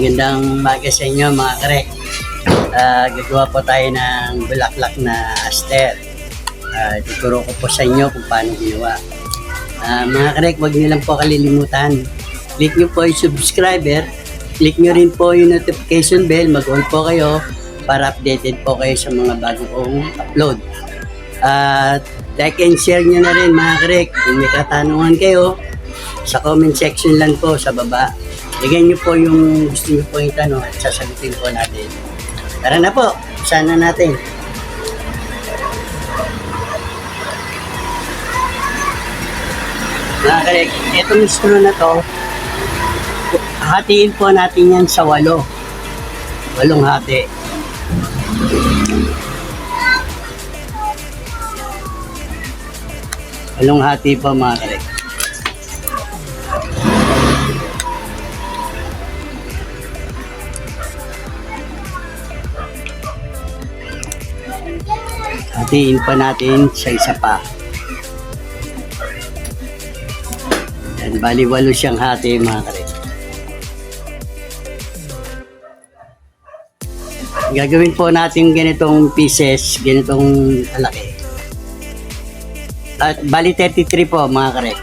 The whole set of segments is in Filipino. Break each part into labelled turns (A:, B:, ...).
A: Magandang umaga sa inyo mga karek. Gagawa po tayo ng bulaklak na aster. Tuturo ko po sa inyo kung paano ginawa. Mga karek, huwag niyo lang po kalilimutan. Click nyo po yung subscriber. Click nyo rin po yung notification bell. Mag-on po kayo para updated po kayo sa mga bago kong upload. Like and share nyo na rin mga karek. Kung may katanungan kayo, sa comment section lang po sa baba. Lagyan nyo po yung gusto nyo po yung tanong at sasagutin po natin. Tara na po, sana natin. Mga karek, itong straw na to, hatiin po natin yan sa 8. 8 hati. Walong hati po mga karek. Hatiin pa natin sa isa pa. Yan, bali 8 siyang hati mga karek. Gagawin po natin ganitong pieces, ganitong kalaki. At bali 33 po mga karek.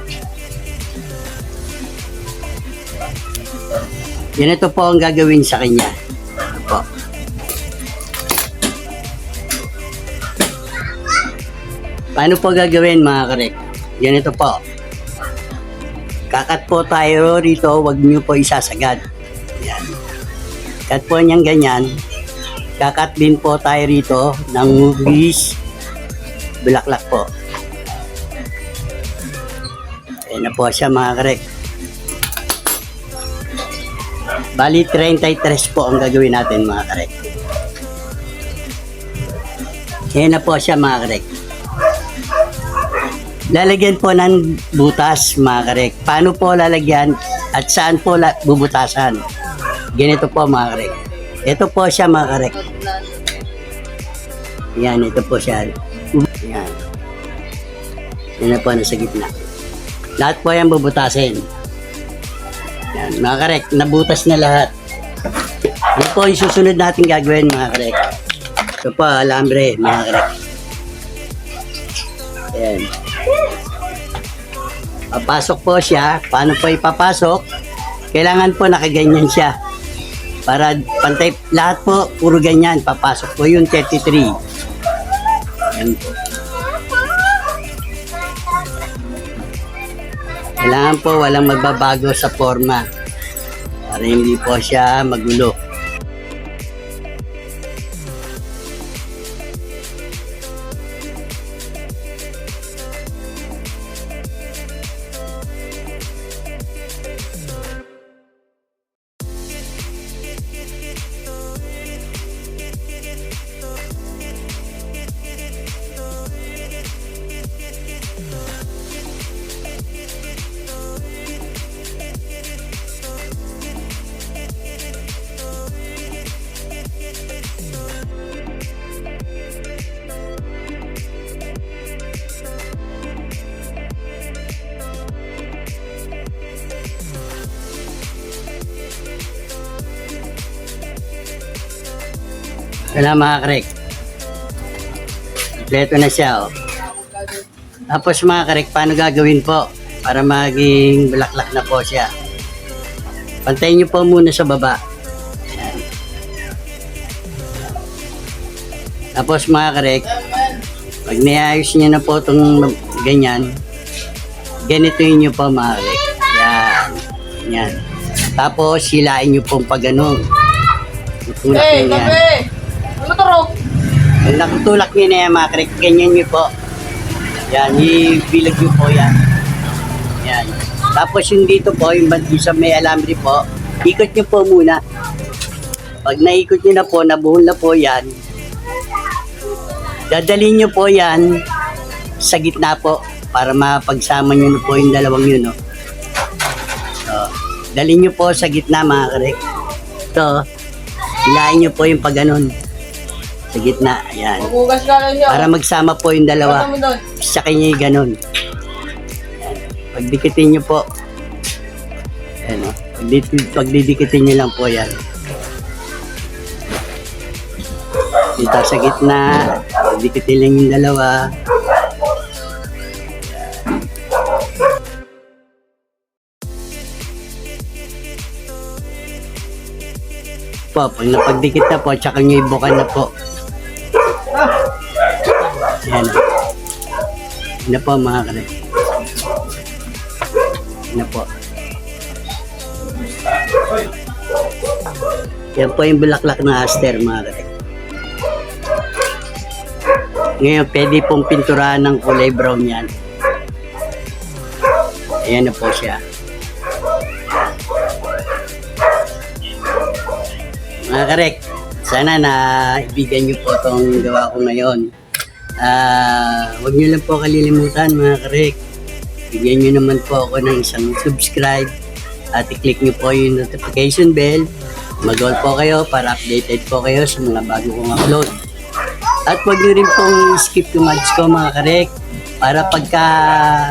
A: Ganito po ang gagawin sa kanya. Po. Paano po gagawin mga karek? Ganito po. Kakat po tayo rito, wag niyo po isasagad. Yan. Kat po niyang ganyan. Kakat din po tayo rito ng bis bulaklak po. Ayan na po siya mga karek. Bali 33 po ang gagawin natin mga karek. Ayan na po siya mga karek. Lalagyan po ng butas mga karek. Paano po lalagyan at saan po bubutasan? Ganito po mga karek. Ito po siya mga karek. Yan, ito po siya. Yan. Yan na po nasa gitna. Lahat po yan bubutasin. Yan, mga karek. Nabutas na lahat. Yan po yung susunod natin gagawin mga karek. Ito po, alambre mga karek. Yan. Papasok po siya. Paano po ipapasok? Kailangan po nakaganyan siya. Para pantay, lahat po, puro ganyan. Papasok po yung 33. Yan po. Kailangan po walang magbabago sa forma. Para hindi po siya magulo. Wala mga karek. Kompleto na siya oh. Tapos mga karek, paano gagawin po para maging bulaklak na po siya? Pantayin nyo po muna sa baba. Ayan. Tapos mga karek, pag niayos nyo na po itong ganyan, ganitoin nyo po mga karek. Yan. Yan. Tapos hilain nyo pong pag ganun. Tutulak nyo yan. Pag nakutulak nyo na yan mga karek, ganyan nyo po. Yan, ibilag nyo po yan. Yan. Tapos yung dito po, yung sa may alambre po, ikot nyo po muna. Pag naikot nyo na po, nabuhol na po yan, dadalhin nyo po yan sa gitna po para mapagsama nyo na po yung dalawang yun. No? So, dalhin nyo po sa gitna mga karek. Ito, hilain nyo po yung pag ganun. Sa gitna, ayan. Para magsama po yung dalawa. Sa kanya yung ganun. Pagdikitin nyo po. Ayan o. Pagdidikitin nyo lang po yan. Dito sa gitna, dikitin lang yung dalawa. Po, pag napagdikit na po, tsaka nyo ibukan na po. Yan. Yan na po mga karek. Yan na po. Yan po yung bulaklak ng aster mga karek. Ngayon, pwede pong pinturahan ng kulay brown yan. Ayan na po siya. Mga karek, sana na ibigan nyo po itong gawa ko ngayon. Huwag nyo lang po kalilimutan mga karek. Bigyan nyo naman po ako ng isang subscribe at i-click nyo po yung notification bell. Mag-all po kayo para updated po kayo sa mga bago kong upload. At huwag nyo rin pong skip yung ads ko mga karek para pagka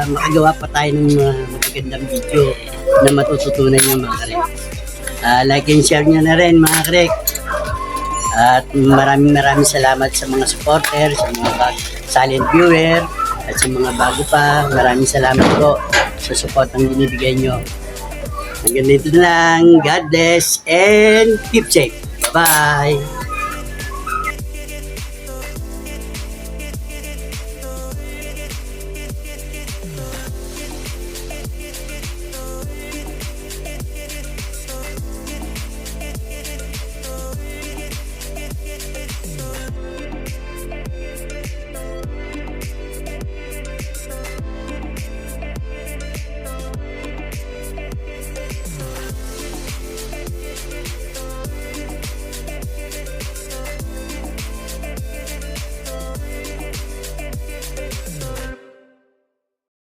A: makagawa pa tayo ng mga magagandang video na matututunan nyo mga karek. Like and share nyo na rin mga karek. At maraming salamat sa mga supporter, sa mga silent viewer, at sa mga bago pa. Maraming salamat po sa support ang binibigay nyo. Hanggang dito na lang. God bless and keep safe. Bye!